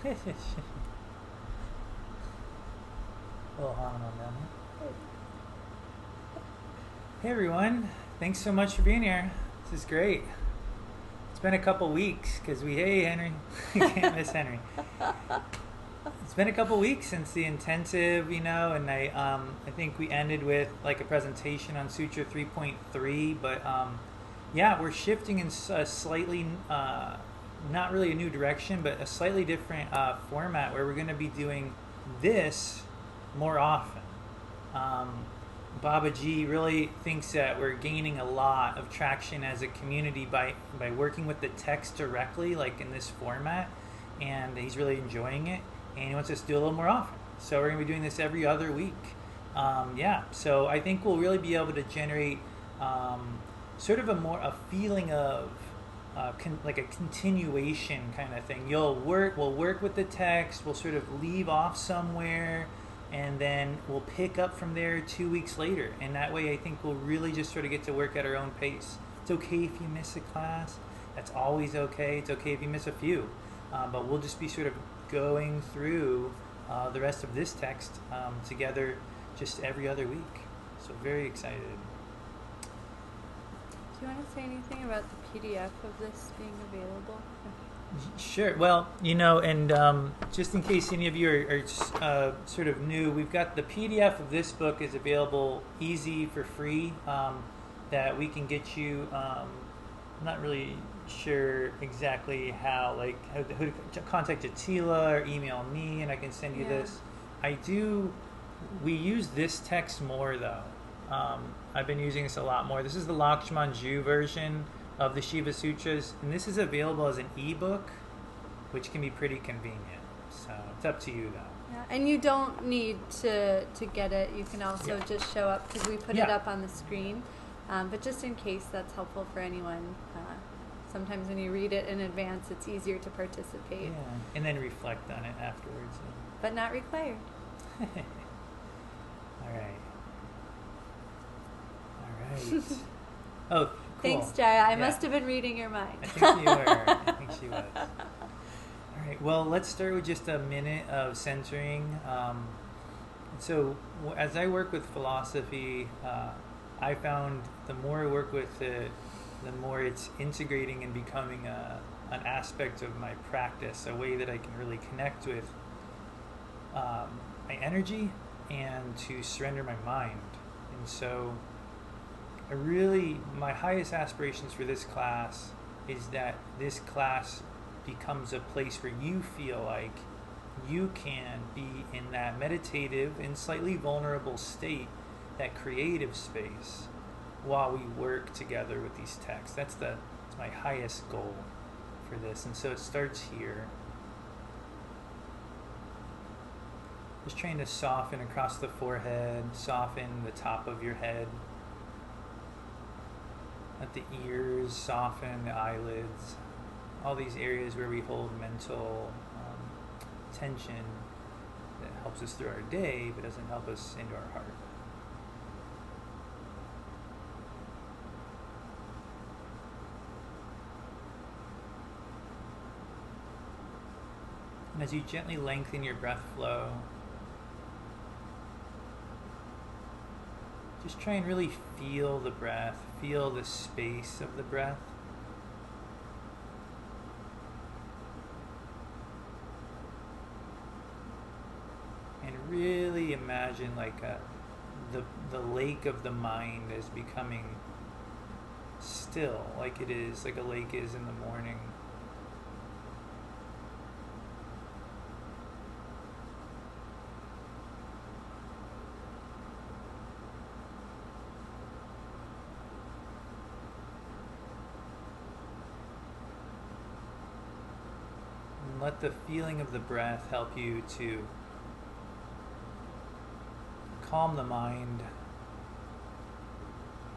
little Hanuman down here. Hey everyone, thanks so much for being here. This is great. It's been a couple weeks because hey Henry, you can't miss Henry. It's been a couple weeks since the intensive, and I think we ended with like a presentation on Sutra 3.3, but yeah, we're shifting in a slightly, not really a new direction, but a slightly different format where we're going to be doing this more often. Babaji really thinks that we're gaining a lot of traction as a community by working with the text directly, like in this format, and he's really enjoying it, and he wants us to do a little more often. So we're going to be doing this every other week. Yeah, so I think we'll really be able to generate sort of a feeling of like a continuation kind of thing. We'll work with the text, we'll sort of leave off somewhere, and then we'll pick up from there 2 weeks later. And that way I think we'll really just sort of get to work at our own pace. It's okay if you miss a class. That's always okay. It's okay if you miss a few. But we'll just be sort of going through the rest of this text together just every other week. So very excited. Do you want to say anything about the PDF of this being available? Sure. Well, and just in case any of you are sort of new, we've got the PDF of this book is available easy for free that we can get you. I'm not really sure exactly how to contact Attila or email me, and I can send you this. We use this text more though. I've been using this a lot more. This is the Lakshmanju version of the Shiva Sutras, and this is available as an ebook, which can be pretty convenient. So it's up to you though. Yeah, and you don't need to get it. You can also just show up because we put it up on the screen. But just in case that's helpful for anyone, sometimes when you read it in advance, it's easier to participate. Yeah, and then reflect on it afterwards. But not required. All right. Oh, cool. Thanks, Jaya. I must have been reading your mind. I think you were. I think she was. All right. Well, let's start with just a minute of centering. So, as I work with philosophy, I found the more I work with it, the more it's integrating and becoming an aspect of my practice, a way that I can really connect with my energy and to surrender my mind. And so my highest aspirations for this class is that this class becomes a place where you feel like you can be in that meditative and slightly vulnerable state, that creative space, while we work together with these texts. That's my highest goal for this. And so it starts here. Just trying to soften across the forehead, soften the top of your head. Let the ears soften, the eyelids, all these areas where we hold mental tension that helps us through our day but doesn't help us into our heart. And as you gently lengthen your breath flow, just try and really feel the breath, feel the space of the breath. And really imagine like the lake of the mind is becoming still, like it is, like a lake is in the morning. Let the feeling of the breath help you to calm the mind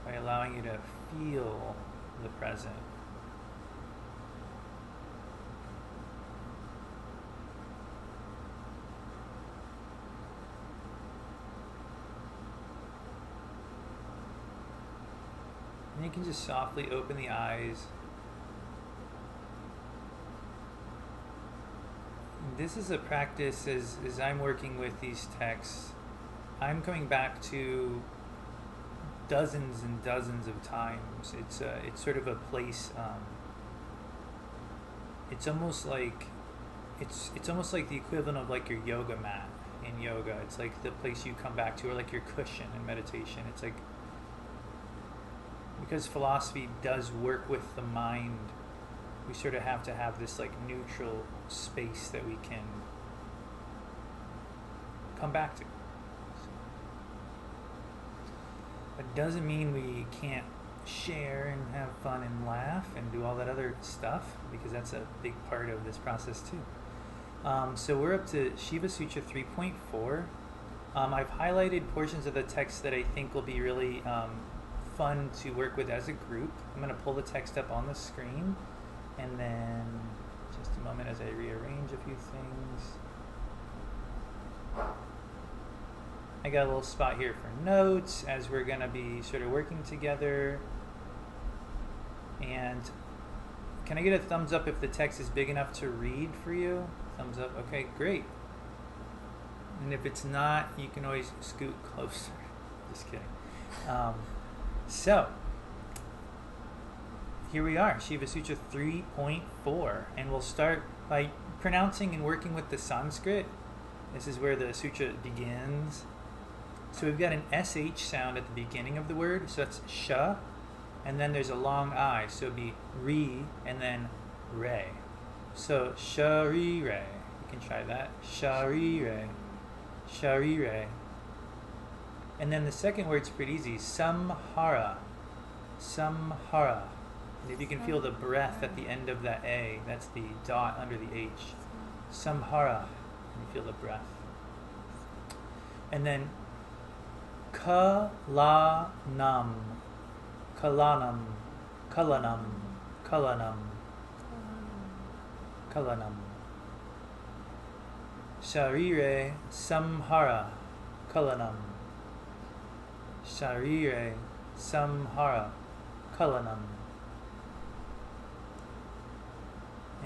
by allowing you to feel the present. And you can just softly open the eyes. this is a practice as I'm working with these texts. I'm coming back to dozens and dozens of times. It's sort of a place. It's almost like the equivalent of like your yoga mat in yoga. It's like the place you come back to, or like your cushion in meditation. It's like, because philosophy does work with the mind, we sort of have to have this like neutral space that we can come back to. It doesn't mean we can't share and have fun and laugh and do all that other stuff, because that's a big part of this process too. So we're up to Shiva Sutra 3.4. I've highlighted portions of the text that I think will be really fun to work with as a group. I'm going to pull the text up on the screen, and then just a moment as I rearrange a few things. I got a little spot here for notes as we're going to be sort of working together. And can I get a thumbs up if the text is big enough to read for you? Thumbs up. Okay, great. And if it's not, you can always scoot closer. Just kidding. So, here we are, Shiva Sutra 3.4. And we'll start by pronouncing and working with the Sanskrit. This is where the sutra begins. So we've got an SH sound at the beginning of the word, so that's sha, and then there's a long I, so it'd be re, and then re. So sharire, you can try that, sharire, sharire. And then the second word's pretty easy, samhara, samhara. And if you can feel the breath at the end of that A, that's the dot under the H, samhara, and you feel the breath. And then kalanam, kalanam, kalanam, kalanam, kalanam. Sharire samhara, kalanam. Sharire samhara, kalanam.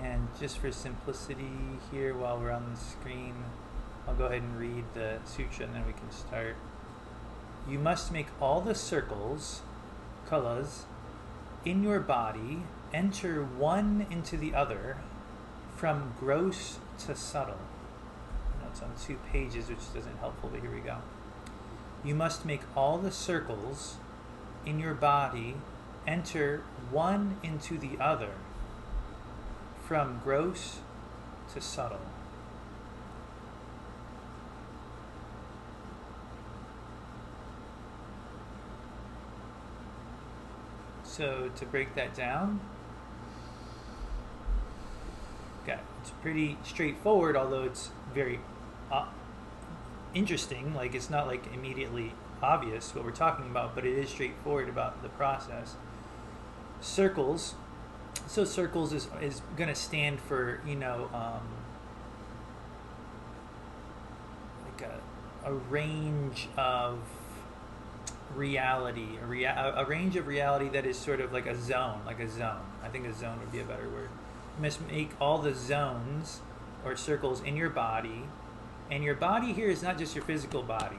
And just for simplicity here, while we're on the screen, I'll go ahead and read the sutra and then we can start. You must make all the circles, kalas, in your body enter one into the other, from gross to subtle. That's on 2 pages, which isn't helpful, but here we go. You must make all the circles in your body enter one into the other, from gross to subtle. So to break that down, okay, it's pretty straightforward, although it's very interesting. Like, it's not like immediately obvious what we're talking about, but it is straightforward about the process. Circles. So circles is going to stand for, like a range of reality, a range of reality that is sort of like a zone, I think a zone would be a better word. You must make all the zones or circles in your body, and your body here is not just your physical body.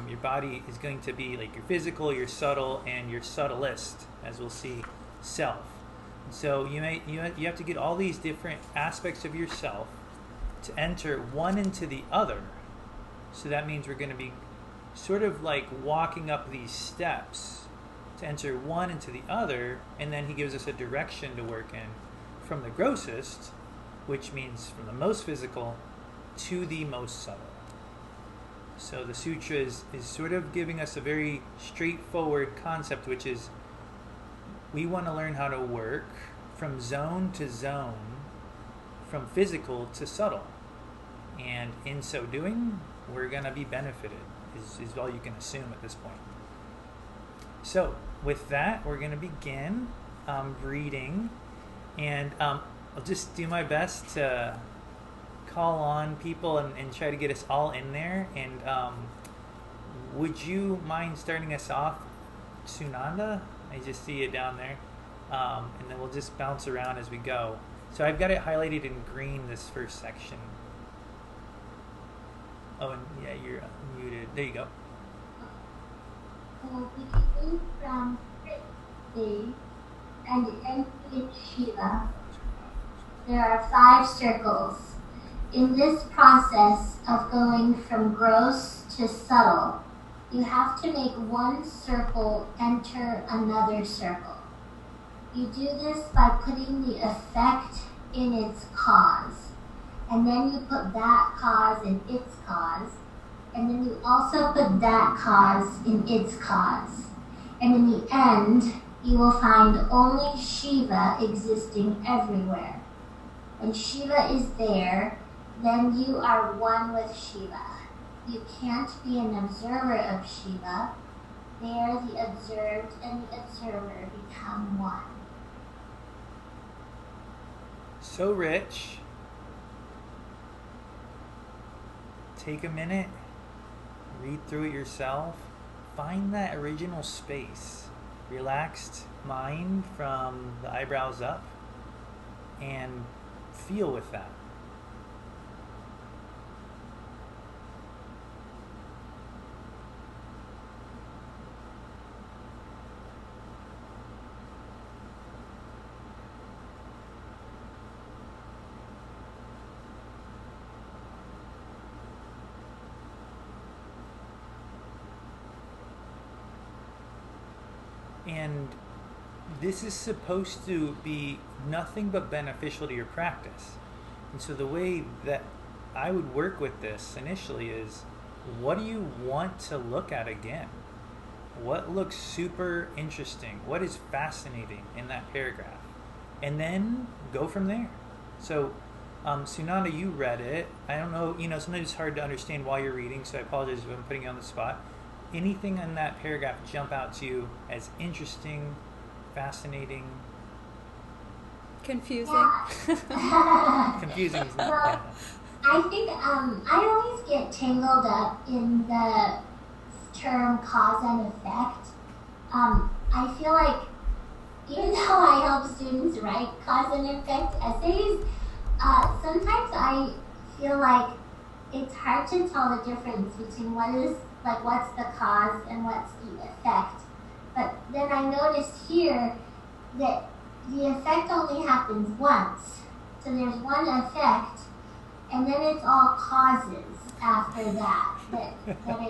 Your body is going to be like your physical, your subtle, and your subtlest, as we'll see, self. So you have to get all these different aspects of yourself to enter one into the other. So that means we're going to be sort of like walking up these steps to enter one into the other, and then he gives us a direction to work in from the grossest, which means from the most physical, to the most subtle. So the sutra is sort of giving us a very straightforward concept, which is we want to learn how to work from zone to zone, from physical to subtle. And in so doing, we're going to be benefited, is all you can assume at this point. So with that, we're going to begin reading, and I'll just do my best to call on people and try to get us all in there. And would you mind starting us off, Sunanda? I just see it down there. And then we'll just bounce around as we go. So I've got it highlighted in green, this first section. Oh, and yeah, you're muted. There you go. So beginning from Prithvi and ending in Shiva, there are 5 circles. In this process of going from gross to subtle, you have to make one circle enter another circle. You do this by putting the effect in its cause, and then you put that cause in its cause, and then you also put that cause in its cause. And in the end, you will find only Shiva existing everywhere. When Shiva is there, then you are one with Shiva. You can't be an observer of Shiva. There the observed and the observer become one. So rich. Take a minute, read through it yourself, find that original space, relaxed mind from the eyebrows up, and feel with that. And this is supposed to be nothing but beneficial to your practice. And so the way that I would work with this initially is, what do you want to look at again? What looks super interesting? What is fascinating in that paragraph? And then go from there. So Sunanda, you read it. I don't know, sometimes it's hard to understand while you're reading, so I apologize if I'm putting you on the spot. Anything in that paragraph jump out to you as interesting, fascinating? Confusing. Yeah. Confusing is not. Well, I think I always get tangled up in the term cause and effect. I feel like even though I help students write cause and effect essays, sometimes I feel like it's hard to tell the difference between what's the cause and what's the effect. But then I noticed here that the effect only happens once. So there's one effect, and then it's all causes after that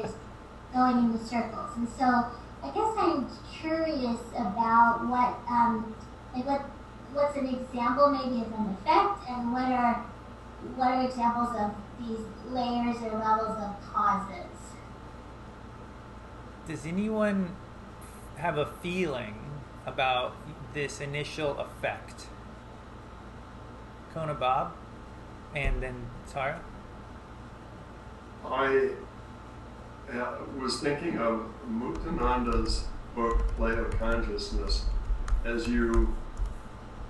is going in the circles. And so I guess I'm curious about what's an example maybe of an effect, and what are examples of these layers or levels of causes. Does anyone have a feeling about this initial effect? Kona Bob, and then Tara? I was thinking of Muktananda's book, Play of Consciousness. As you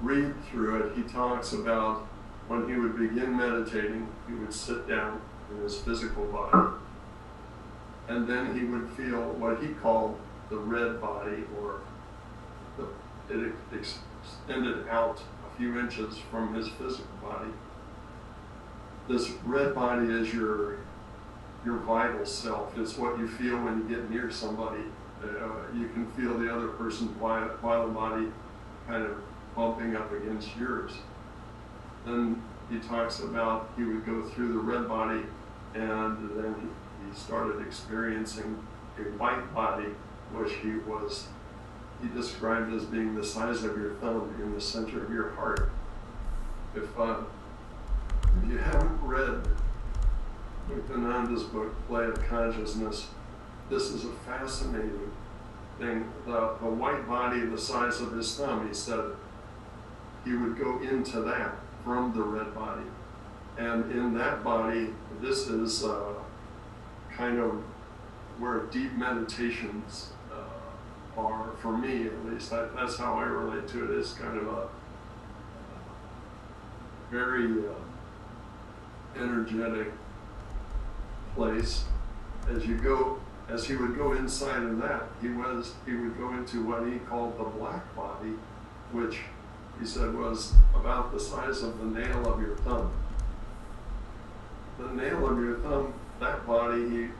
read through it, he talks about when he would begin meditating, he would sit down in his physical body, and then he would feel what he called the red body, or it extended out a few inches from his physical body. This red body is your vital self. It's what you feel when you get near somebody. You can feel the other person's vital body kind of bumping up against yours. Then he talks about he would go through the red body, and then he started experiencing a white body, which he described as being the size of your thumb in the center of your heart. If you haven't read Muktananda's book, Play of Consciousness, this is a fascinating thing. The white body the size of his thumb, he said, he would go into that from the red body. And in that body, this is kind of where deep meditations are, for me at least. That's how I relate to it. It's kind of a very energetic place. As he would go inside of that, he would go into what he called the black body, which he said was about the size of the nail of your thumb. The nail of your thumb that body,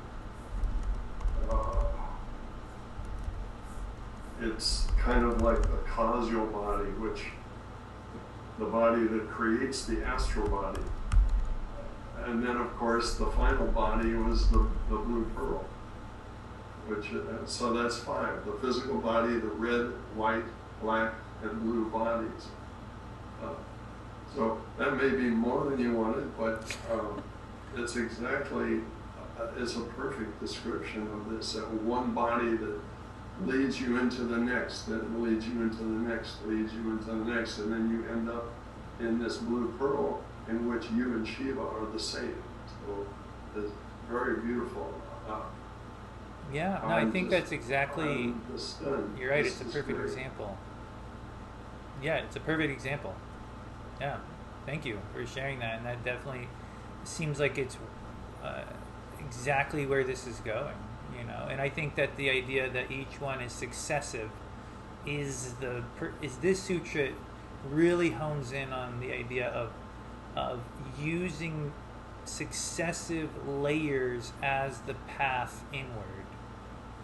it's kind of like the causal body, which the body that creates the astral body. And then, of course, the final body was the blue pearl, which, so that's 5. The physical body, the red, white, black, and blue bodies. So that may be more than you wanted, but it's exactly, it's a perfect description of this, one body that leads you into the next, that leads you into the next, leads you into the next, and then you end up in this blue pearl in which you and Shiva are the same. So it's very beautiful. Yeah, no, I think that's exactly, you're right, it's a perfect great. example. Yeah, it's a perfect example. Yeah, thank you for sharing that, and that definitely seems like it's exactly where this is going, you know. And I think that the idea that each one is successive is this sutra really hones in on the idea of using successive layers as the path inward.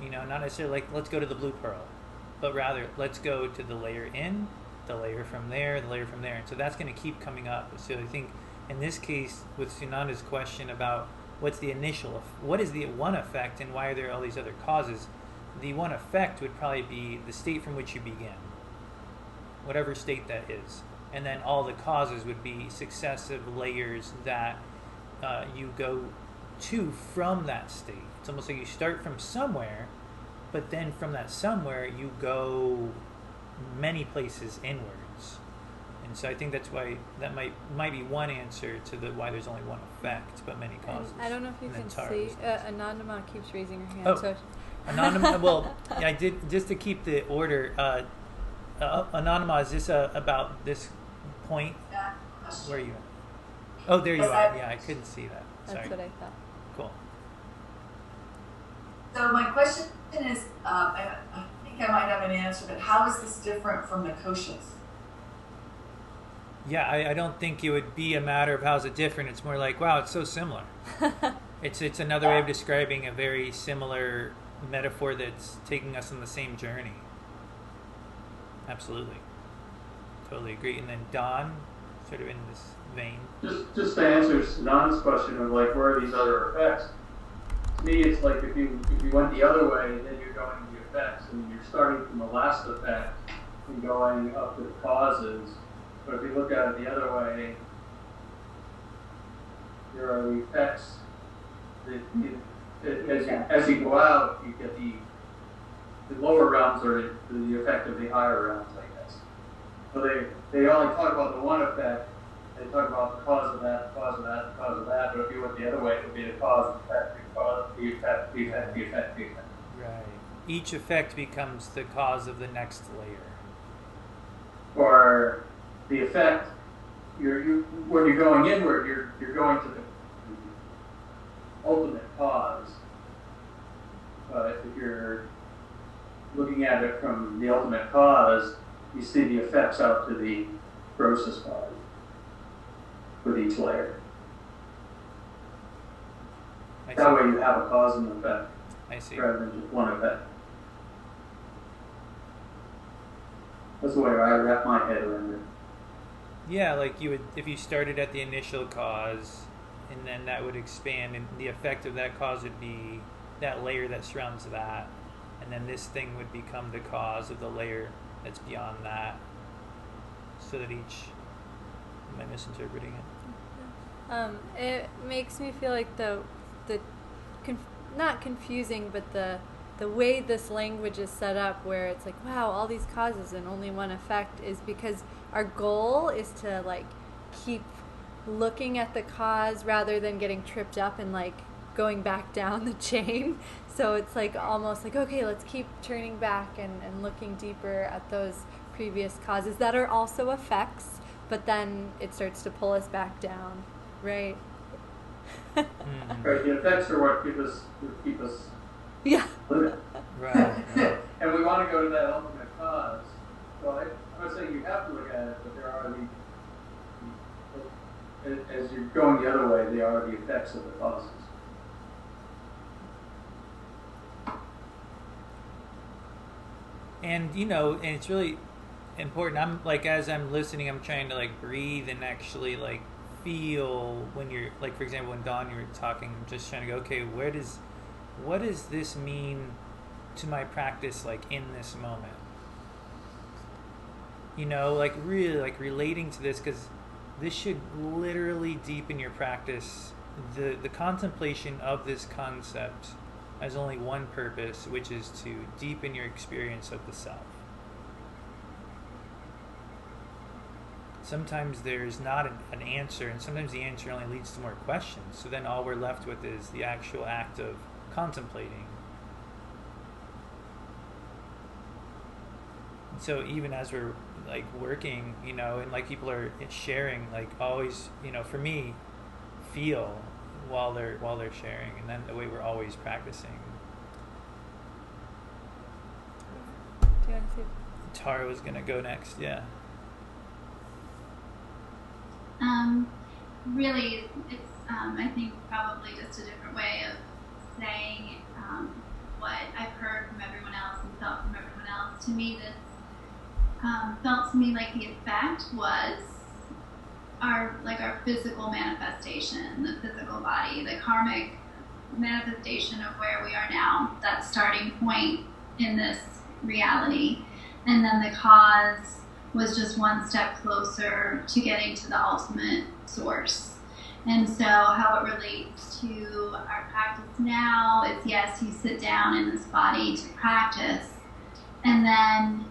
You know, not necessarily like let's go to the blue pearl, but rather let's go to the layer in, the layer from there, the layer from there. And so that's going to keep coming up. So I think in this case, with Sunanda's question about what's the initial, what is the one effect and why are there all these other causes, the one effect would probably be the state from which you begin, whatever state that is. And then all the causes would be successive layers that you go to from that state. It's almost like you start from somewhere, but then from that somewhere you go many places inwards. And so I think that's why that might be one answer to why there's only one effect, but many causes. I don't know if you can see. Anandama keeps raising her hand. Oh, so. Anandama. Well, yeah, I did just to keep the order. Anandama, is this about this point? Where are you? Oh, there you are. Yeah, I couldn't see that. Sorry. That's what I thought. Cool. So my question is, I think I might have an answer, but how is this different from the koshas? Yeah, I don't think it would be a matter of how's it different. It's more like, wow, it's so similar. It's another way of describing a very similar metaphor that's taking us on the same journey. Absolutely. Totally agree. And then Don, sort of in this vein. Just to answer Don's question of like where are these other effects? To me, it's like if you went the other way, then you're going to the effects, and you're starting from the last effect and going up to the causes. But if you look at it the other way, there are the effects. As you go out, you get the lower realms are the effect of the higher realms, I guess. So they only talk about the one effect. They talk about the cause of that, the cause of that, the cause of that. But if you went the other way, it would be the cause, the effect, the cause, the effect, the effect, the effect, the effect. Right. Each effect becomes the cause of the next layer. Or the effect, when you're going inward, you're going to the ultimate cause. But if you're looking at it from the ultimate cause, you see the effects out to the grossest body with each layer. That way you have a cause and effect. I see. Rather than just one effect. That's the way I wrap my head around it. Yeah, like you would, if you started at the initial cause, and then that would expand, and the effect of that cause would be that layer that surrounds that, and then this thing would become the cause of the layer that's beyond that, so that each, am I misinterpreting it? It makes me feel like not confusing, but the way this language is set up, where it's like, wow, all these causes and only one effect, is because our goal is to like keep looking at the cause rather than getting tripped up and like going back down the chain. So it's like almost like, okay, let's keep turning back and looking deeper at those previous causes that are also effects, but then it starts to pull us back down, right? Mm-hmm. Right, the effects are what keep us Yeah. living. Right. And we want to go to that ultimate cause. So I'm not saying you have to look at it, but there are as you're going the other way, they are the effects of the causes. And and it's really important. I'm like, as I'm listening, I'm trying to like breathe and actually like feel when you're like, for example, when Dawn, you were talking, I'm just trying to go, okay, what does this mean to my practice, like in this moment? Like really like relating to this, because this should literally deepen your practice. The contemplation of this concept has only one purpose, which is to deepen your experience of the self. Sometimes there's not an answer, and sometimes the answer only leads to more questions. So then all we're left with is the actual act of contemplating. So even as we're like working, and like people are sharing, like always, for me, feel while they're sharing, and then the way we're always practicing. Do you want to see? Tara was gonna go next, yeah. Really, it's I think probably just a different way of saying what I've heard from everyone else and felt from everyone else. To me, this felt to me like the effect was our physical manifestation, the physical body, the karmic manifestation of where we are now, that starting point in this reality. And then the cause was just one step closer to getting to the ultimate source. And so how it relates to our practice now is, yes, you sit down in this body to practice, and then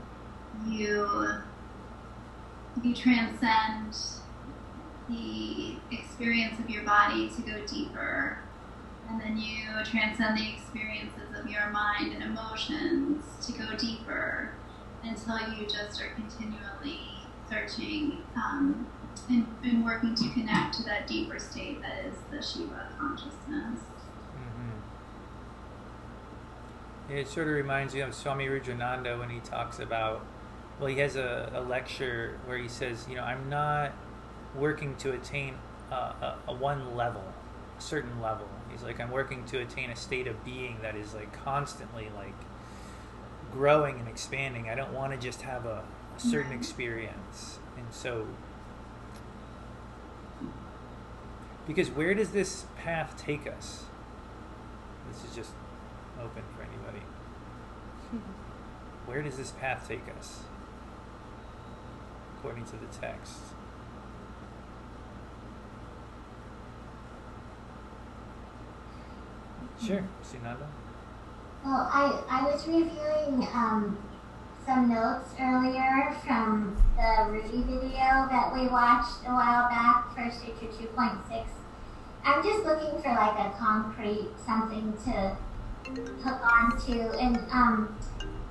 you transcend the experience of your body to go deeper, and then you transcend the experiences of your mind and emotions to go deeper, until you just are continually searching and working to connect to that deeper state that is the Shiva consciousness. It sort of reminds me of Swami Rujananda when he talks about, well, he has a lecture where he says, I'm not working to attain a one level, a certain level. He's like, I'm working to attain a state of being that is like constantly like growing and expanding. I don't want to just have a certain experience. And so, because where does this path take us? This is just open for anybody. Where does this path take us, according to the text? Sure, Sunanda. Well, I was reviewing some notes earlier from the Rudy video that we watched a while back for Sutra 2.6. I'm just looking for like a concrete something to hook on to, and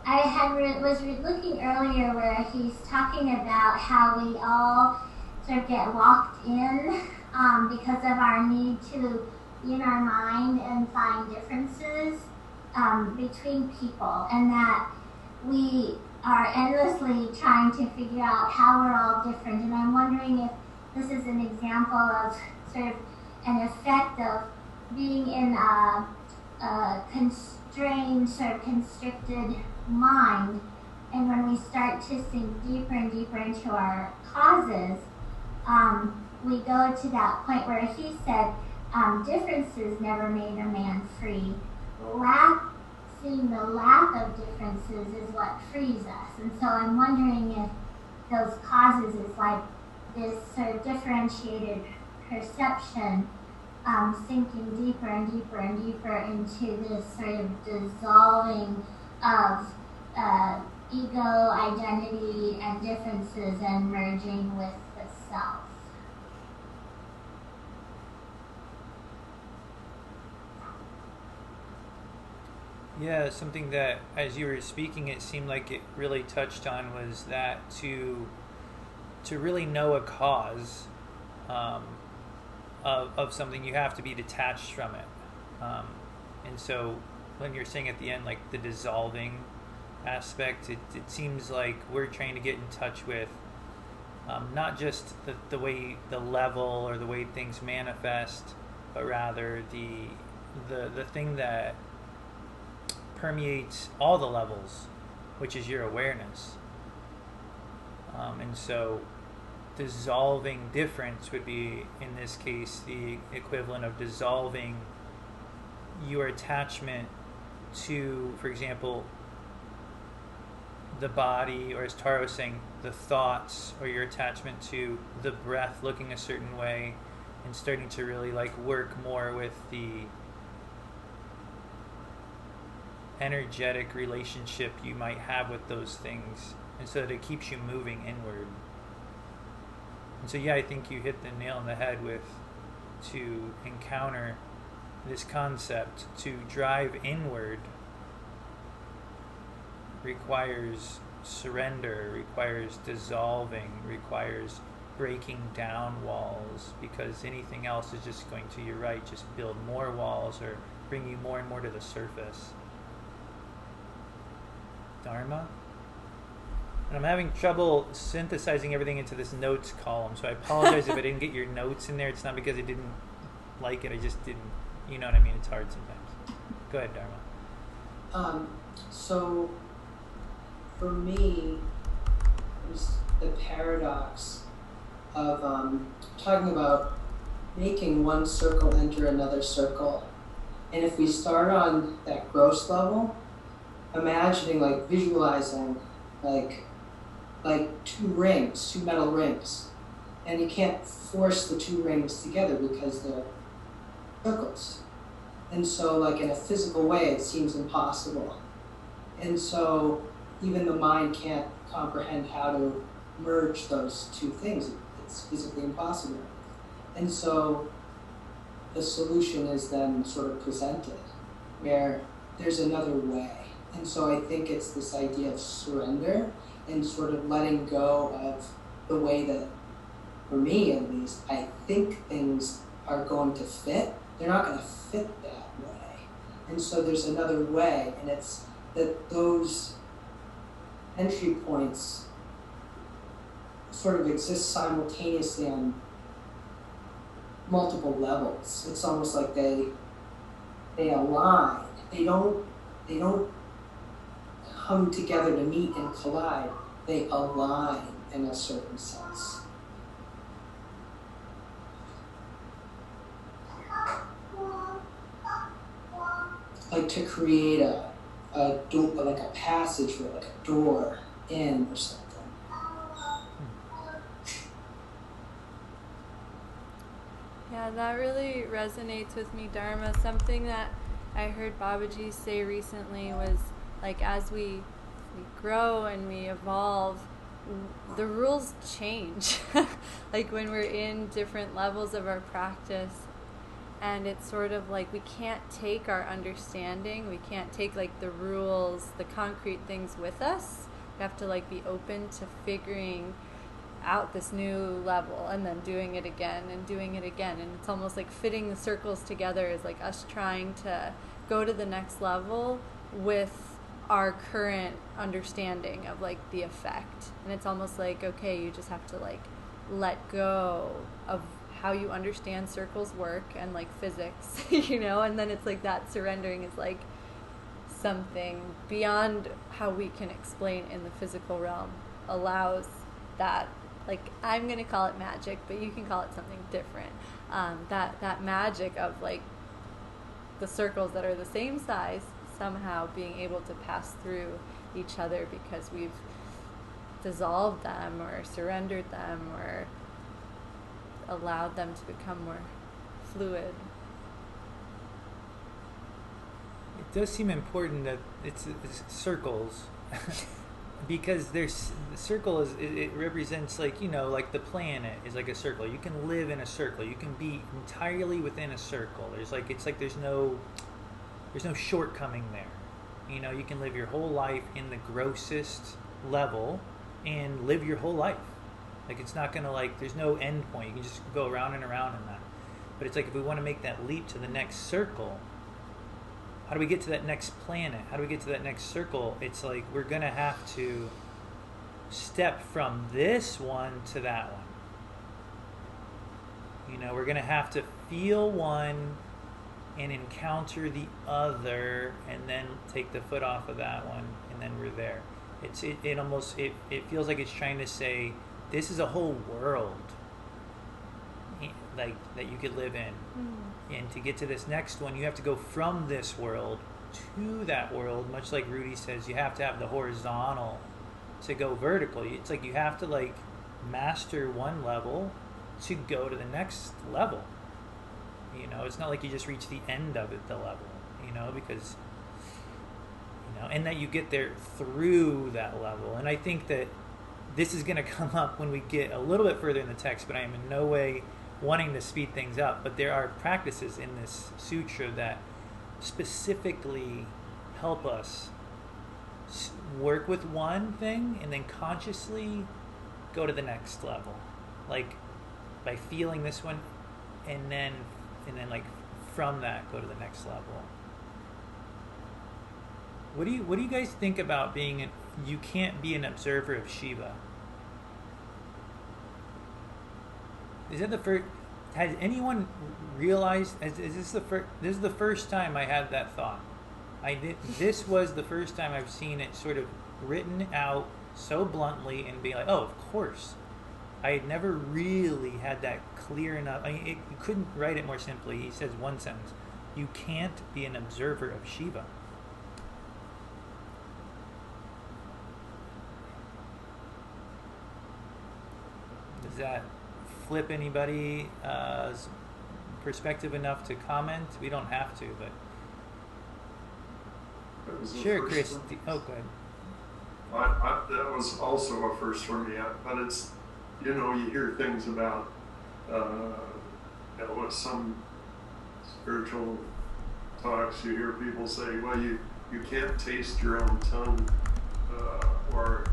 I was looking earlier where he's talking about how we all sort of get locked in because of our need to be in our mind and find differences between people, and that we are endlessly trying to figure out how we're all different. And I'm wondering if this is an example of sort of an effect of being in a constrained, sort of constricted mind. And when we start to sink deeper and deeper into our causes, we go to that point where he said, differences never made a man free. Seeing the lack of differences is what frees us. And so I'm wondering if those causes is like this sort of differentiated perception sinking deeper and deeper and deeper into this sort of dissolving of ego, identity, and differences, and merging with the self. Yeah, something that, as you were speaking, it seemed like it really touched on was that to really know a cause of something, you have to be detached from it. And so when you're saying at the end, like the dissolving aspect, it seems like we're trying to get in touch with not just the way, the level or the way things manifest, but rather the thing that permeates all the levels which is your awareness. And so dissolving difference would be, in this case, the equivalent of dissolving your attachment to, for example, the body, or as Tara was saying, the thoughts, or your attachment to the breath looking a certain way, and starting to really like work more with the energetic relationship you might have with those things, and so that it keeps you moving inward. And so yeah, I think you hit the nail on the head with, to encounter this concept, to drive inward requires surrender, requires dissolving, requires breaking down walls, because anything else is just going to, you're right, just build more walls or bring you more and more to the surface. Dharma? And I'm having trouble synthesizing everything into this notes column, so I apologize if I didn't get your notes in there. It's not because I didn't like it, I just didn't, you know what I mean? It's hard sometimes. Go ahead, Dharma. So for me, there's the paradox of talking about making one circle enter another circle. And if we start on that gross level, imagining, like visualizing, like two rings, two metal rings. And you can't force the two rings together because they're circles. And so like in a physical way, it seems impossible. And so even the mind can't comprehend how to merge those two things. It's physically impossible. And so the solution is then sort of presented, where there's another way. And so I think it's this idea of surrender and sort of letting go of the way that, for me at least, I think things are going to fit. They're not going to fit that way. And so there's another way, and it's that those entry points sort of exist simultaneously on multiple levels. It's almost like they align. They don't come together to meet and collide. They align in a certain sense. Like to create a door, like a passageway, like a door in or something. Yeah, that really resonates with me, Dharma. Something that I heard Babaji say recently was, like, as we grow and we evolve, the rules change. Like when we're in different levels of our practice, and it's sort of like we can't take our understanding, we can't take like the rules, the concrete things with us. We have to like be open to figuring out this new level and then doing it again and doing it again. And it's almost like fitting the circles together is like us trying to go to the next level with our current understanding of like the effect. And it's almost like, okay, you just have to like let go of how you understand circles work and like physics, you know, and then it's like that surrendering is like something beyond how we can explain in the physical realm, allows that, like, I'm going to call it magic, but you can call it something different. That magic of like the circles that are the same size somehow being able to pass through each other because we've dissolved them or surrendered them or allowed them to become more fluid. It does seem important that it's circles because the circle it represents, like, you know, like the planet is like a circle. You can live in a circle. You can be entirely within a circle. There's no shortcoming there. You know, you can live your whole life in the grossest level and live your whole life. Like, it's not going to, like, there's no end point. You can just go around and around in that. But it's like, if we want to make that leap to the next circle, how do we get to that next planet? How do we get to that next circle? It's like, we're going to have to step from this one to that one. You know, we're going to have to feel one and encounter the other and then take the foot off of that one, and then we're there. It almost it feels like it's trying to say this is a whole world, like that you could live in, and to get to this next one, you have to go from this world to that world. Much like Rudy says, you have to have the horizontal to go vertical. It's like you have to like master one level to go to the next level. You know, it's not like you just reach the end of it, the level. You know, because and that you get there through that level. And I think that this is going to come up when we get a little bit further in the text, but I am in no way wanting to speed things up. But there are practices in this sutra that specifically help us work with one thing and then consciously go to the next level, like by feeling this one, and then like from that go to the next level. What do you guys think about being you can't be an observer of Shiva? Is that the first? Has anyone realized? Is this the first? This is the first time I had that thought. This was the first time I've seen it sort of written out so bluntly and being like, oh, of course. I had never really had that clear enough. I mean, you couldn't write it more simply. He says one sentence: you can't be an observer of Shiva. Does that flip anybody's perspective enough to comment? We don't have to, but sure, Chris. Oh, go ahead. That was also a first for me, but it's, you hear things about, with some spiritual talks, you hear people say, well, you can't taste your own tongue, or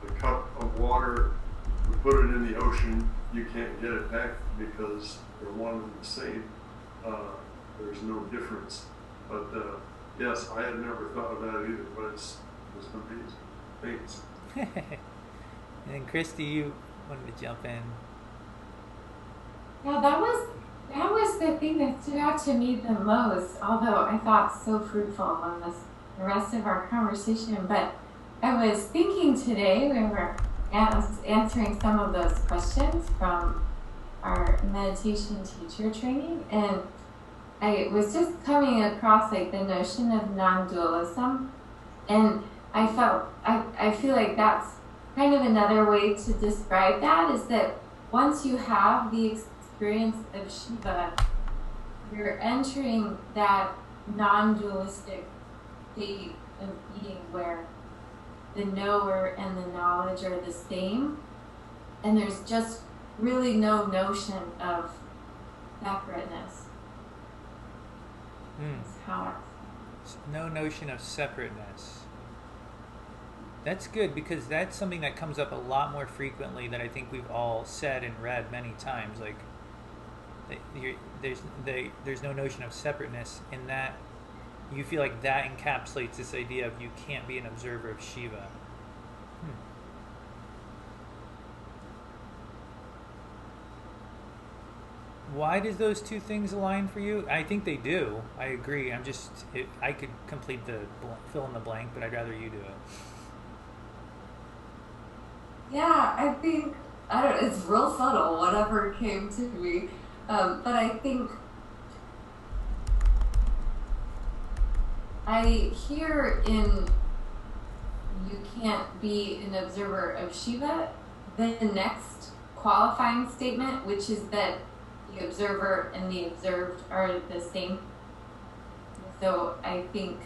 the cup of water, you put it in the ocean, you can't get it back because they're one and the same. There's no difference. But yes, I had never thought of that either, but it's amazing. Thanks. And Christy, you wanted to jump in. Yeah, that was the thing that stood out to me the most, although I thought so fruitful on the rest of our conversation. But I was thinking today when we were answering some of those questions from our meditation teacher training, and I was just coming across like the notion of non-dualism, and I feel like that's kind of another way to describe that, is that once you have the experience of Shiva, you're entering that non-dualistic state of being where the knower and the knowledge are the same, and there's just really no notion of separateness. That's how no notion of separateness. That's good, because that's something that comes up a lot more frequently than I think we've all said and read many times. Like, there's no notion of separateness, and that you feel like that encapsulates this idea of you can't be an observer of Shiva. Why does those two things align for you? I think they do. I agree. I could complete the fill in the blank, but I'd rather you do it. Yeah, I think, it's real subtle, whatever came to me. But I think I hear in you can't be an observer of Shiva the next qualifying statement, which is that the observer and the observed are the same. So I think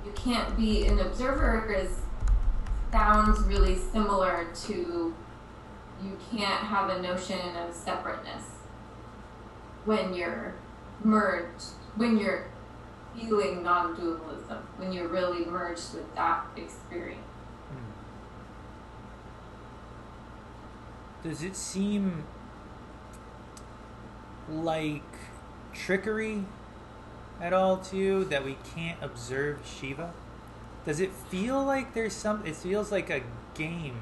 you can't be an observer sounds really similar to you can't have a notion of separateness when you're merged, when you're feeling non-dualism, when you're really merged with that experience. Does it seem like trickery at all to you that we can't observe Shiva? Does it feel like there's it feels like a game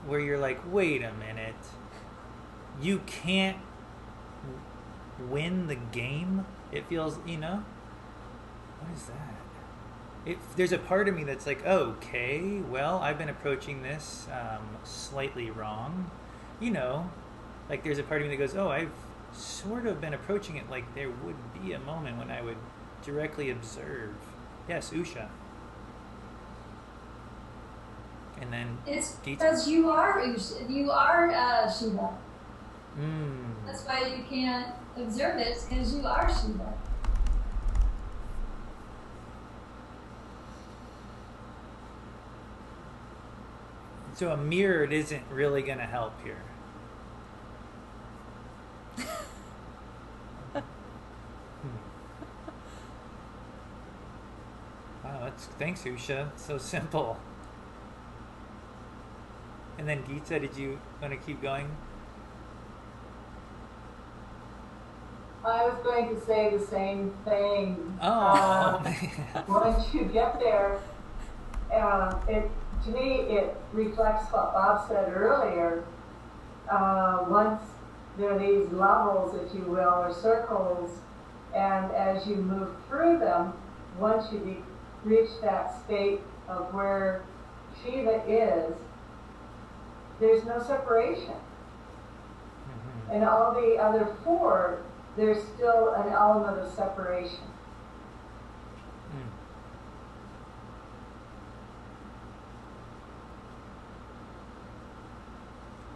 where you're like, wait a minute, you can't win the game? It feels, what is that? there's a part of me that's like, okay, well, I've been approaching this slightly wrong. You know, like there's a part of me that goes, oh, I've sort of been approaching it like there would be a moment when I would directly observe. Yes, Usha. And then it's Gita. because you are Shiva. Mm. That's why you can't observe it, because you are Shiva. So a mirror isn't really going to help here. Wow, thanks, Usha. So simple. And then Gita, did you want to keep going? I was going to say the same thing. Oh. Once you get there, to me, it reflects what Bob said earlier. Once there are these levels, if you will, or circles, and as you move through them, once you reach that state of where Shiva is, there's no separation. Mm-hmm. And all the other four, there's still an element of separation.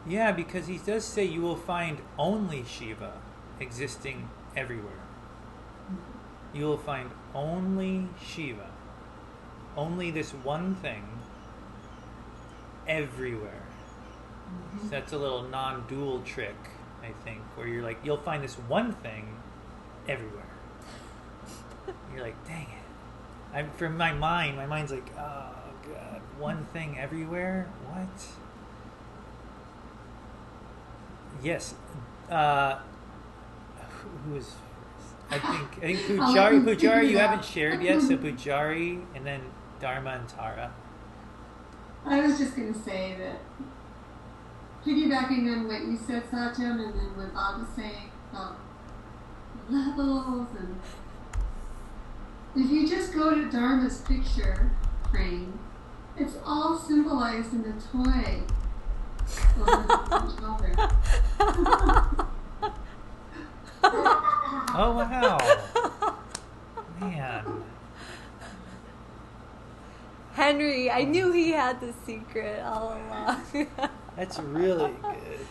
Yeah, because he does say you will find only Shiva existing everywhere. You will find only Shiva. Only this one thing everywhere. So that's a little non-dual trick, I think, where you're like, you'll find this one thing everywhere. You're like, dang it. For my mind's like, oh God, one thing everywhere? What? Yes. Who is? I think Pujari. You haven't shared yet, so Pujari, and then Dharma and Tara. I was just going to say that, piggybacking on what you said, Satyam, and then what Bob was saying about levels, and if you just go to Dharma's picture frame, it's all symbolized in the toy. Oh wow, man. Henry, I knew he had the secret all along. That's really good.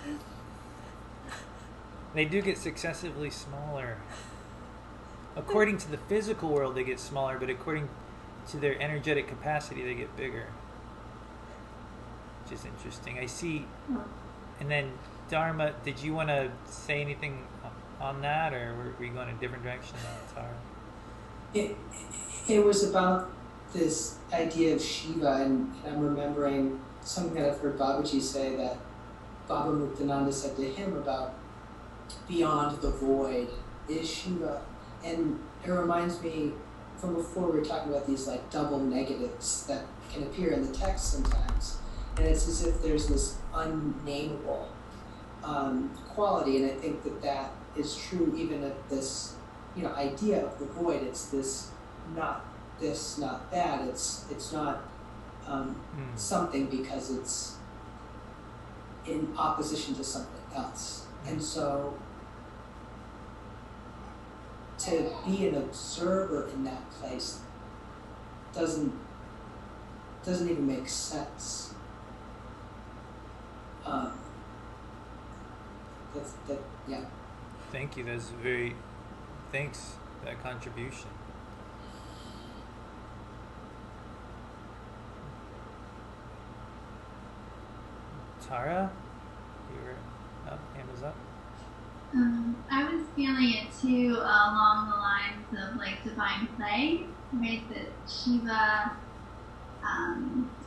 They do get successively smaller. According to the physical world, they get smaller, but according to their energetic capacity, they get bigger. Which is interesting. I see. And then, Dharma, did you want to say anything on that, or were we going a different direction than Tara? It was about this idea of Shiva, and I'm remembering something that I've heard Babaji say that Baba Muktananda said to him about beyond the void is Shiva. And it reminds me from before we were talking about these like double negatives that can appear in the text sometimes. And it's as if there's this unnameable quality, and I think that is true even of this, idea of the void. It's this, not that. It's not something because it's in opposition to something else. And so to be an observer in that place doesn't even make sense. Yeah. Thank you. Thanks for that contribution. Tara, you were up. Hand was up. I was feeling it too along the lines of like divine play, right? That Shiva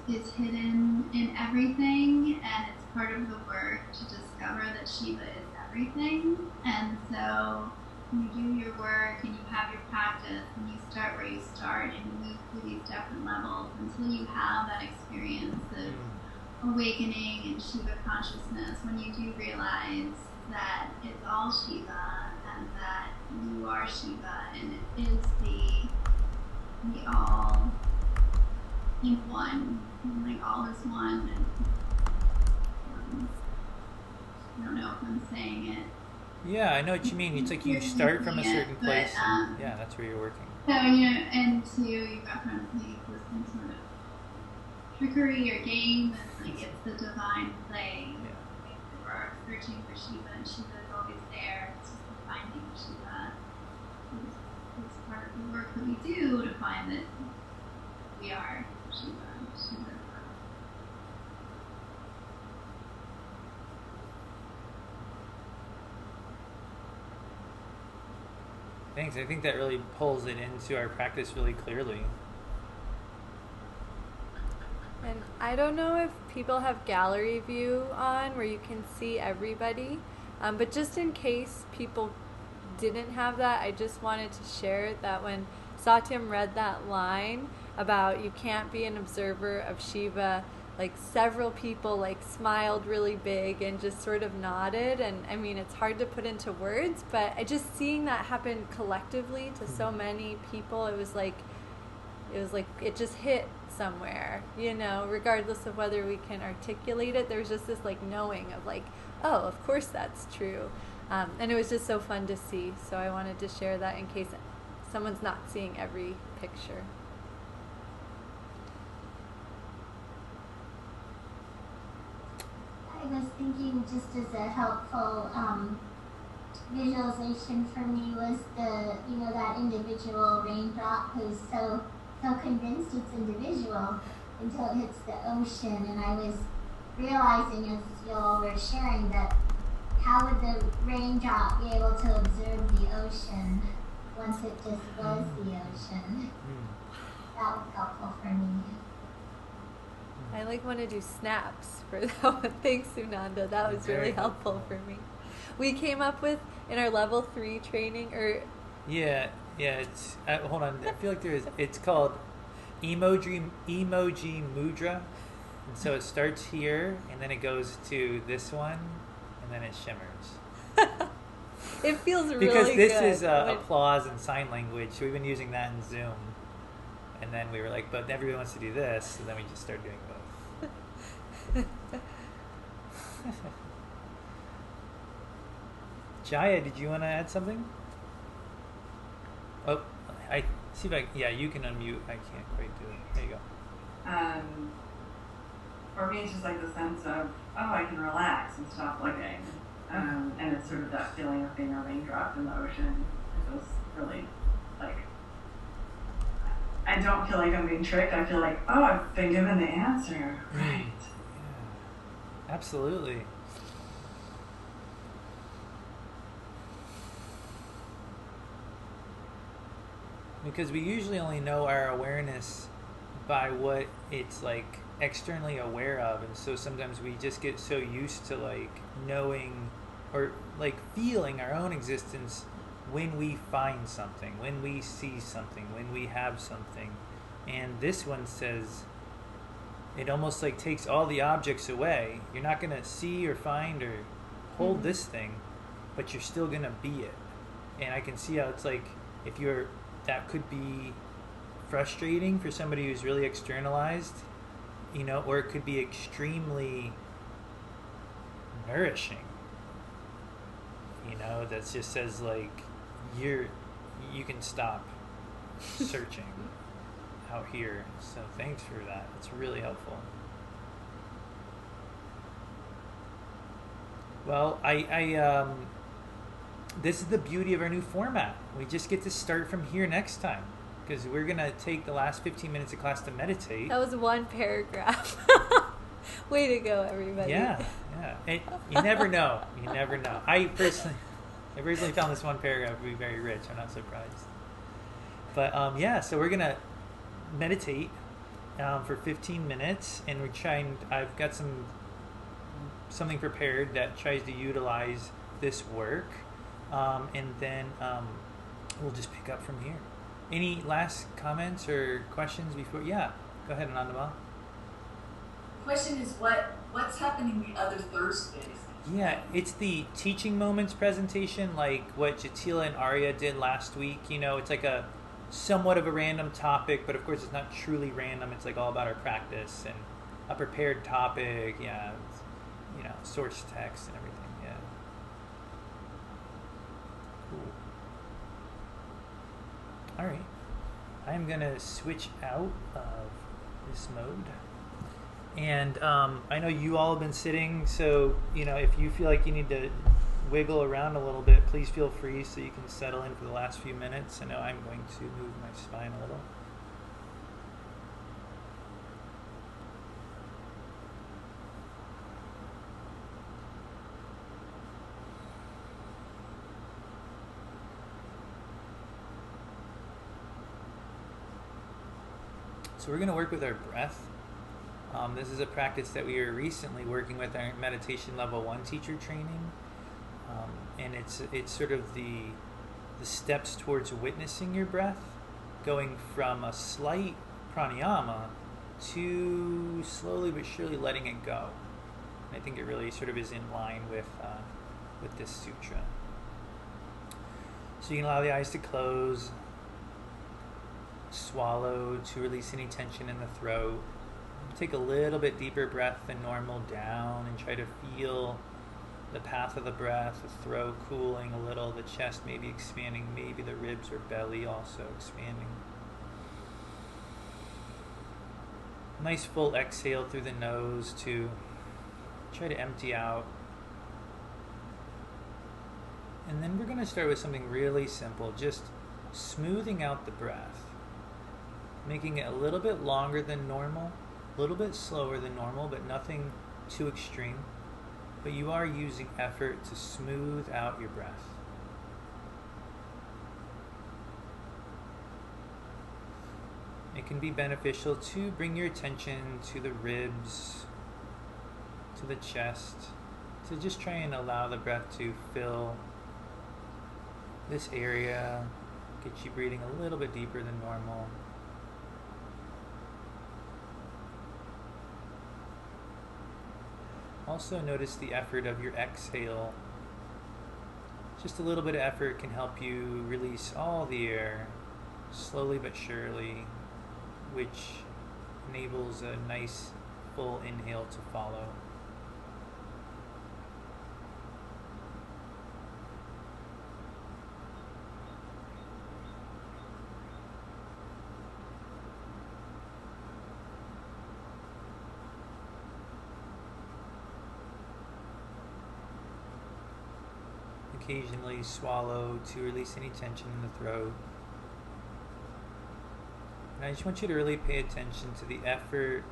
is hidden in everything, and it's part of the work to discover that Shiva is everything. And so you do your work and you have your practice and you start where you start and you move through these different levels until you have that experience of awakening and Shiva consciousness, when you do realize that it's all Shiva and that you are Shiva, and it is the all being one, and like all is one. And I don't know if I'm saying it. Yeah, I know what you mean. It's like you start from a certain place. And, yeah, that's where you're working. So, and to you reference with some sort of trickery or game, and like it's the divine play. Yeah. We're searching for Shiva, and Shiva is always there. It's just finding Shiva is part of the work that we do to find that we are Shiva. Shiva. Thanks. I think that really pulls it into our practice really clearly. And I don't know if people have gallery view on where you can see everybody, but just in case people didn't have that, I just wanted to share that when Satyam read that line about you can't be an observer of Shiva, like several people like smiled really big and just sort of nodded. And I mean, it's hard to put into words, but I just seeing that happen collectively to so many people, it was like it just hit somewhere, regardless of whether we can articulate it. There's just this like knowing of like, oh, of course that's true. And it was just so fun to see. So I wanted to share that in case someone's not seeing every picture. I was thinking just as a helpful visualization for me was that individual raindrop who's so convinced it's individual until it hits the ocean. And I was realizing as you all were sharing that how would the raindrop be able to observe the ocean once it just was the ocean? That was helpful for me. I want to do snaps for that one. Thanks, Sunanda. That was really helpful for me. We came up with in our level 3 training, Yeah. It's hold on. I feel like it's called emoji mudra, and so it starts here, and then it goes to this one, and then it shimmers. It feels really because this good. is applause and sign language. So we've been using that in Zoom, and then we were like, but everyone wants to do this, so then we just started doing both. Jaya, did you want to add something? Oh, I see if you can unmute. I can't quite do it. There you go. For me, it's just like the sense of, I can relax and stop looking. And it's sort of that feeling of being a raindrop in the ocean. It feels really like, I don't feel like I'm being tricked. I feel like, I've been given the answer. Right. Yeah. Absolutely. Because we usually only know our awareness by what it's like externally aware of, and so sometimes we just get so used to like knowing or like feeling our own existence when we find something, when we see something, when we have something. And this one says it almost like takes all the objects away. You're not going to see or find or hold this thing, but you're still going to be it. And I can see how it's like that could be frustrating for somebody who's really externalized, or it could be extremely nourishing. That just says like you can stop searching out here. So thanks for that. It's really helpful. Well, I this is the beauty of our new format. We just get to start from here next time, because we're going to take the last 15 minutes of class to meditate. That was one paragraph. Way to go, everybody. Yeah. And you never know. You never know. I personally found this one paragraph to be very rich. I'm not surprised. But so we're going to meditate for 15 minutes, and I've got something prepared that tries to utilize this work. And then we'll just pick up from here. Any last comments or questions before? Yeah, go ahead, Anandama. Question is, what's happening the other Thursdays? Yeah, it's the teaching moments presentation, like what Jatila and Arya did last week. It's like somewhat of a random topic, but of course it's not truly random. It's like all about our practice and a prepared topic. Yeah, source text and everything. Yeah. Cool. All right. I'm gonna switch out of this mode. And I know you all have been sitting, so if you feel like you need to wiggle around a little bit, please feel free so you can settle in for the last few minutes. I know I'm going to move my spine a little. So we're going to work with our breath. This is a practice that we are recently working with our meditation level 1 teacher training. And it's sort of the steps towards witnessing your breath, going from a slight pranayama to slowly but surely letting it go. And I think it really sort of is in line with this sutra. So you can allow the eyes to close, swallow to release any tension in the throat. Take a little bit deeper breath than normal down and try to feel the path of the breath, the throat cooling a little, the chest maybe expanding, maybe the ribs or belly also expanding. Nice full exhale through the nose to try to empty out. And then we're going to start with something really simple, just smoothing out the breath, making it a little bit longer than normal, a little bit slower than normal, but nothing too extreme. But you are using effort to smooth out your breath. It can be beneficial to bring your attention to the ribs, to the chest, to just try and allow the breath to fill this area, get you breathing a little bit deeper than normal. Also notice the effort of your exhale. Just a little bit of effort can help you release all the air slowly but surely, which enables a nice full inhale to follow. Occasionally swallow to release any tension in the throat. And I just want you to really pay attention to the effort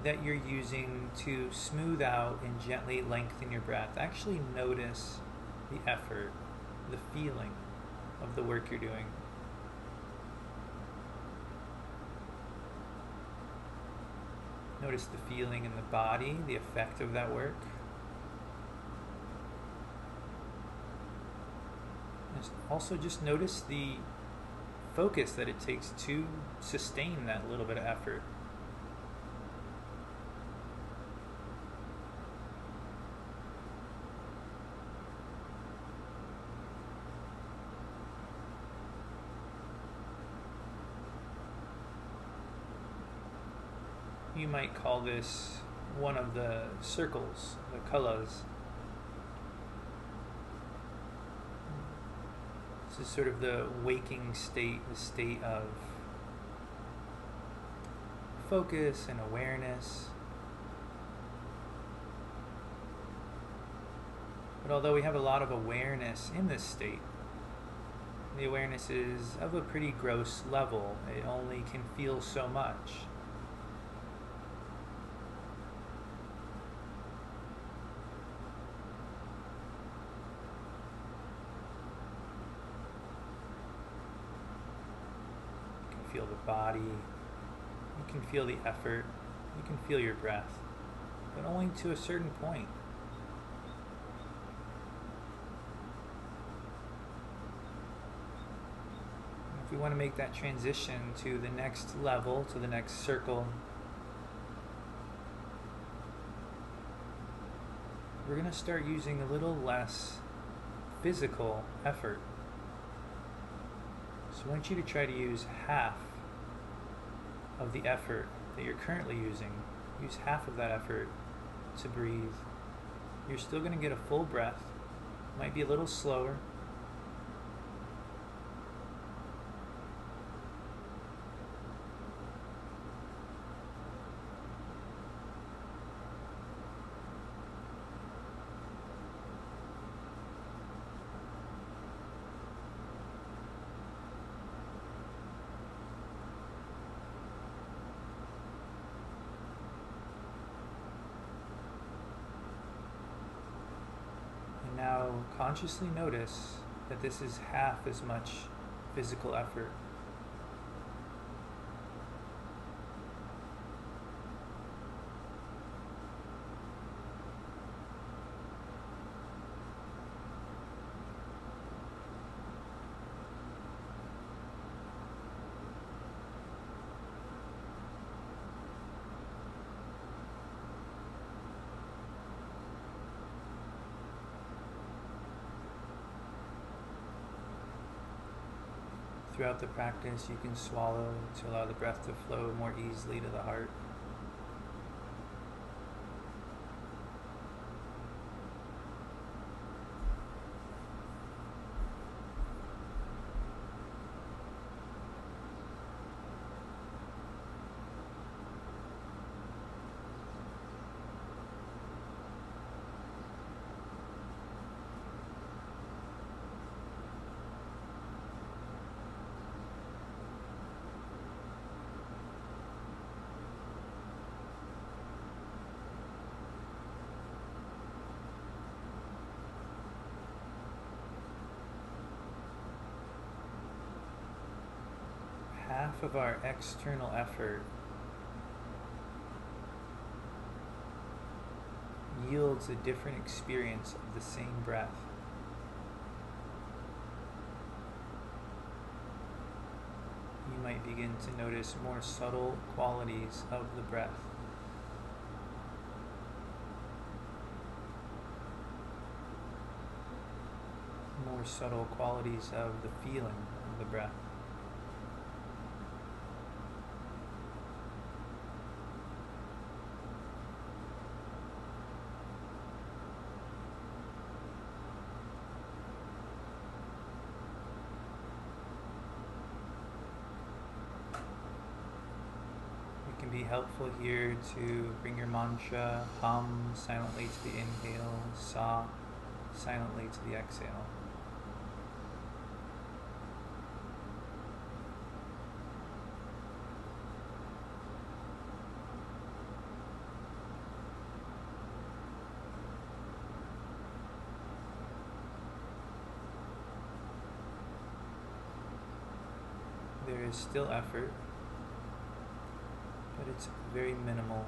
that you're using to smooth out and gently lengthen your breath. Actually notice the effort, the feeling of the work you're doing. Notice the feeling in the body, the effect of that work. Also just notice the focus that it takes to sustain that little bit of effort. You might call this one of the circles, the kalas. This is sort of the waking state, the state of focus and awareness. But although we have a lot of awareness in this state, the awareness is of a pretty gross level. It only can feel so much. Feel the body, you can feel the effort, you can feel your breath, but only to a certain point. And if we want to make that transition to the next level, to the next circle, we're going to start using a little less physical effort. So So I want you to try to use half of the effort that you're currently using. Use half of that effort to breathe. You're still going to get a full breath. Might be a little slower. Now consciously notice that this is half as much physical effort. Throughout the practice, you can swallow to allow the breath to flow more easily to the heart. Half of our external effort yields a different experience of the same breath. You might begin to notice more subtle qualities of the breath. More subtle qualities of the feeling of the breath. Be helpful here to bring your mantra, hum silently to the inhale, sa silently to the exhale. There is still effort, but it's very minimal.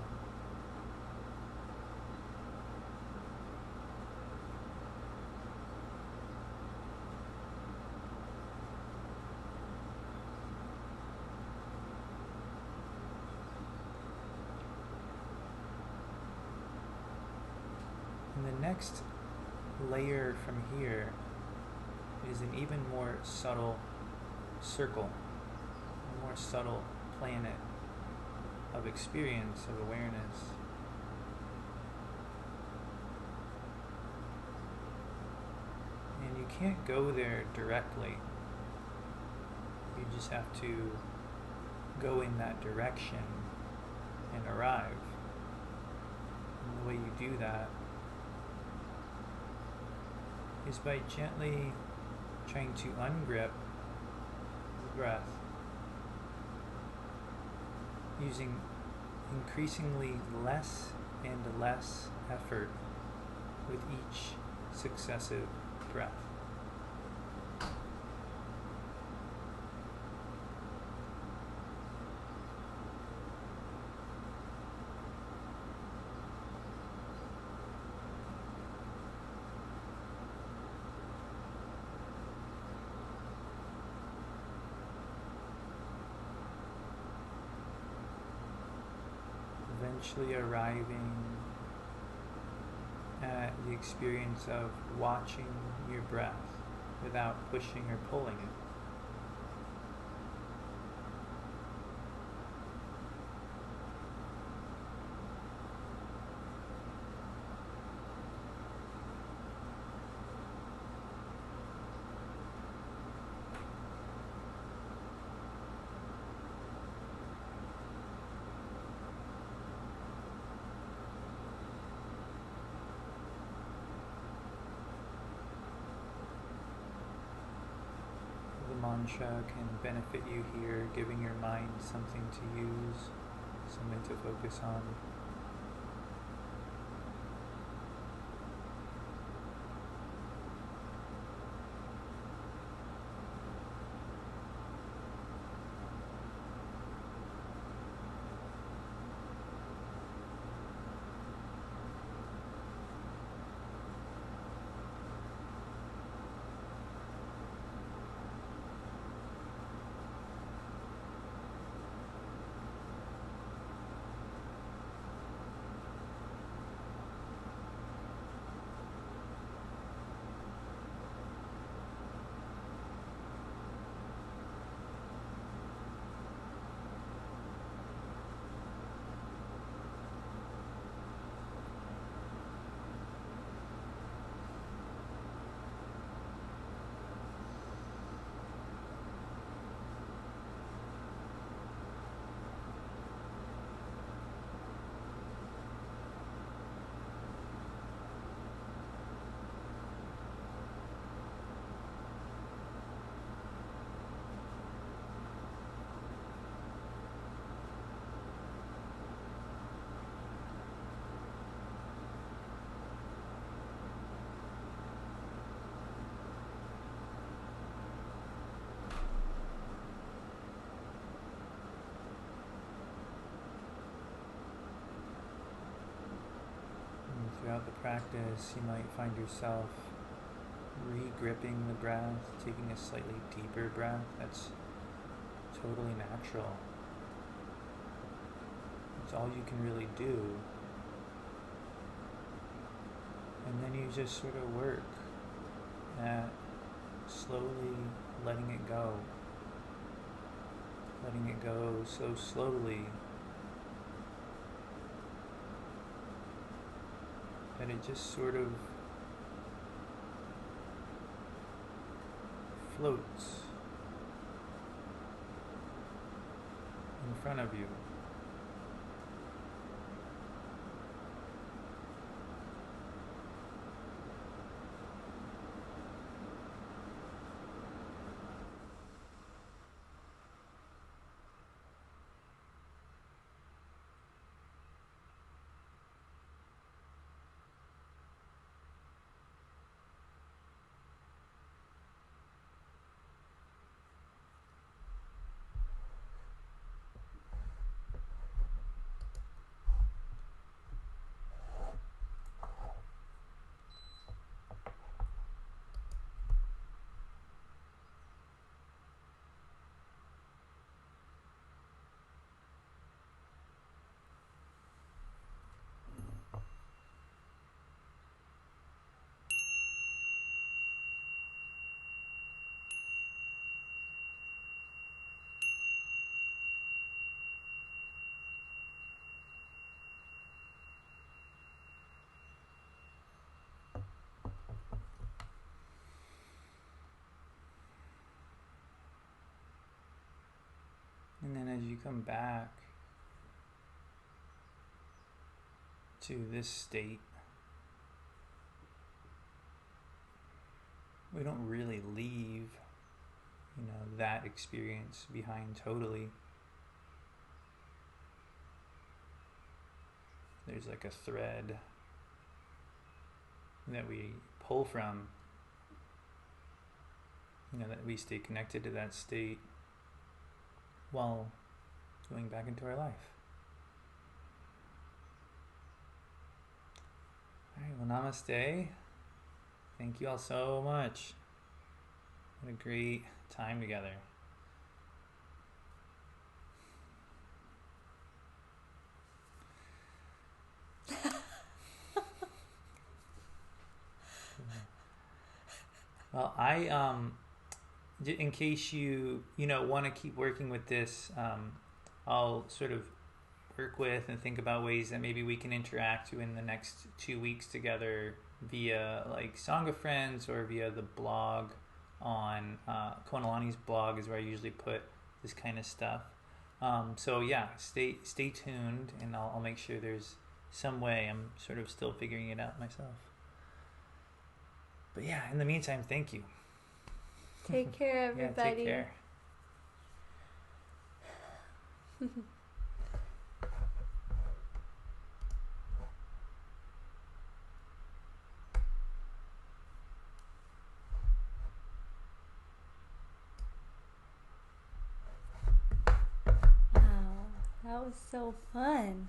And the next layer from here is an even more subtle circle, a more subtle planet of experience, of awareness. And you can't go there directly. You just have to go in that direction and arrive. And the way you do that is by gently trying to ungrip the breath, using increasingly less and less effort with each successive breath. Eventually arriving at the experience of watching your breath without pushing or pulling it. mantra can benefit you here, giving your mind something to use, something to focus on. Throughout the practice, you might find yourself re-gripping the breath, taking a slightly deeper breath. That's totally natural. It's all you can really do. And then you just sort of work at slowly letting it go. Letting it go so slowly that it just sort of floats in front of you. And then as you come back to this state, we don't really leave, that experience behind totally. There's like a thread that we pull from, that we stay connected to that state while going back into our life. Alright, well, namaste. Thank you all so much. What a great time together. Well, in case you want to keep working with this, I'll sort of work with and think about ways that maybe we can interact in the next 2 weeks together via like Sangha Friends or via the blog on Konalani's blog is where I usually put this kind of stuff. So yeah, stay tuned, and I'll make sure there's some way. I'm sort of still figuring it out myself. But yeah, in the meantime, thank you. Take care, everybody. Yeah, take care. Wow, that was so fun.